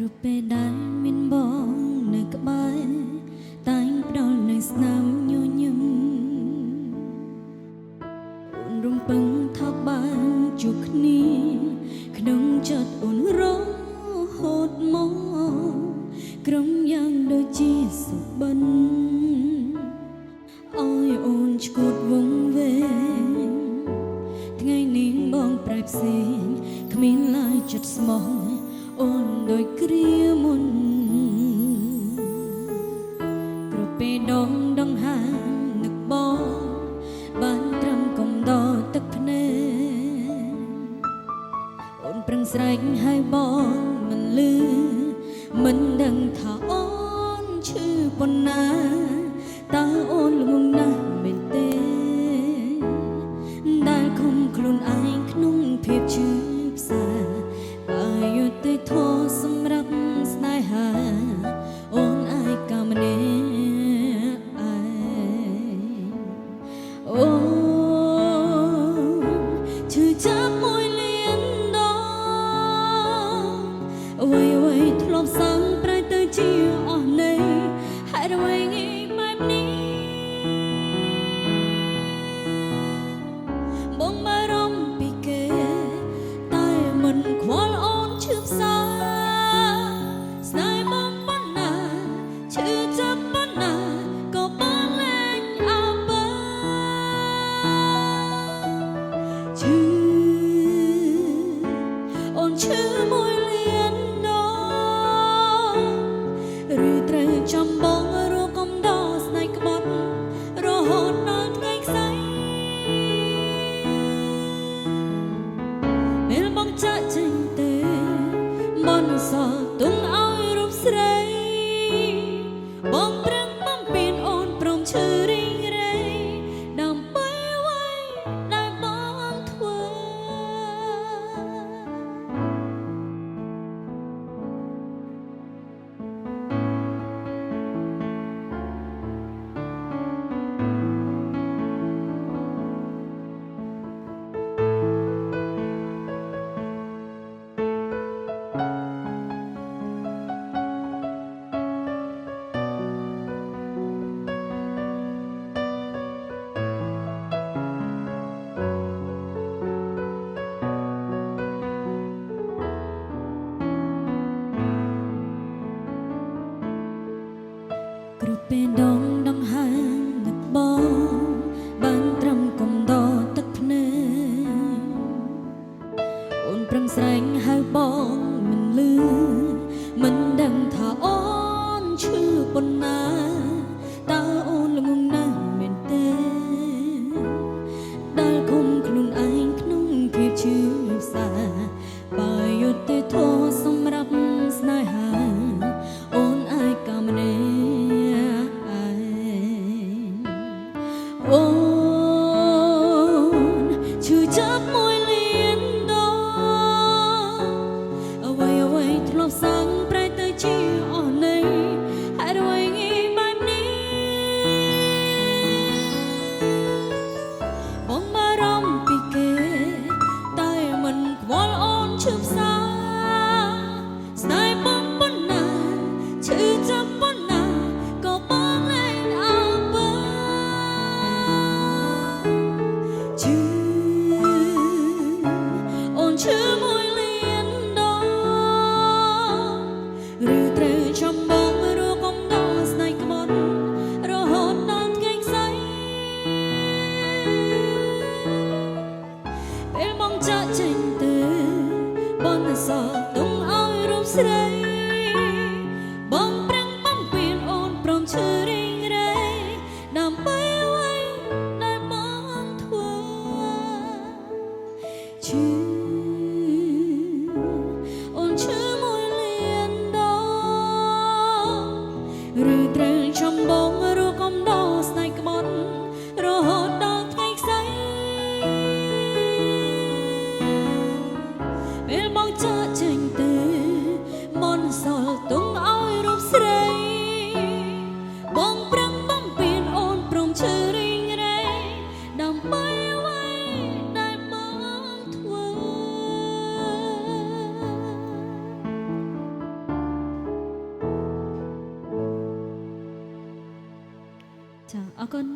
គ្រប់ពេលដែលមានបងនៅក្បែរតែងផ្ដល់នូវស្នាមញញឹមអូនរំពឹងថាបានជួបគ្នាក្នុងចិត្តអូនរហូតមកក្រុមយ៉ាងដូចជាសុបិនអើយអូនឈួតវង្វេងថ្ងៃនេះបងប្រែផ្សេងគ្មានឡើយចិត្តស្មោះអូនដូចគ្រាមុនគ្រប់ពេលដងដង្ហើមនឹកបងបានត្រឹមកំដរទឹកភ្នែកអូនប្រឹងស្រែកឲ្យបងមិនលឺមិនដឹងថាអូនឈឺប៉ុណ្ណាតើអូនល្ងងណាស់មែនទេដែលឃុំខ្លួនឯងក្នុងភាពឈឺផ្សាបើយុត្តិធម៌សម្រាប់ស្នេហាអូនអាចកាមនេឯងអូនឈឺចាប់មួយលានដងអ្វីធ្លាប់សាំប្រែទៅជាអស់នៃហេតុអ្វីងាយបែបនេះបងបារម្ភពីគេតែមិនខ្វល់អូនឈឺផ្សាស្នេហ៍បងប៉ុណ្ណាឈឺចាប់ប៉ុណ្ណាក៏បងលែងអើបើឈឺអូនឈឺមួយលានដងឬត្រូវចាំបងរកកំដរស្នេហ៍ក្បត់រហូតដល់ថ្ងៃខ្សែពេលបងចាក់ចេញទេមិនសល់ទុំឲ្យរូបស្រីបងប្រឹងបំពេញអូនព្រមឈឺរីងរៃដើម្បីអ្វីដែលបងធ្វើគ្រប់ពេលដងដង្ហើមនឹកបងបានត្រឹមកំដរទឹកភ្នែកអូនប្រឹងស្រែងហៅបងមិនលឺមិនដឹងថាអូនឈឺប៉ុណ្ណាតើអូនល្ងងណាស់មែនទេដែលឃុំខ្លួនឯងក្នុងភាពឈឺផ្សាបើយុត្តិធម៌សម្រាប់ស្នេហាអូនអាចកាមនេអូនឈឺចាប់មួយលានដងអ្វីធ្លាប់សាំប្រែទៅជាអស់នៃហេតុអ្វីងាយបែបនេះបងបារម្ភពីគេតែមិនខ្វល់អូនឈឺផ្សាស្នេហ៍បងប៉ុណ្ណាឈឺចាប់ប៉ុណ្ណាក៏បងលែងអើបើឈឺអូនឈឺមួយលានដងឬត្រូវចាំបងរកកំដរស្នេហ៍ក្បត់រហូតដល់ថ្ងៃខ្សែពេលបងចាក់ចេញទៅបងសល់ទុំឲ្យរូបស្រីបងប្រឹងបំពេញអូនព្រមឈឺរីងរៃដើម្បីអ្វីដែលបងធ្វើឈឺអូនឈឺមួយលានដងឬត្រូវចាំបងរកកំដរស្នេហ៍ក្បត់រហូតដល់ថ្ងៃខ្សែពេលបងចាក់ចេញទៅមិនសល់ទុំឲ្យរូបស្រីបងប្រឹងបំពេញអូនព្រមឈឺរីងរៃដើម្បីអ្វីដែលបងធ្វើ អរគុណ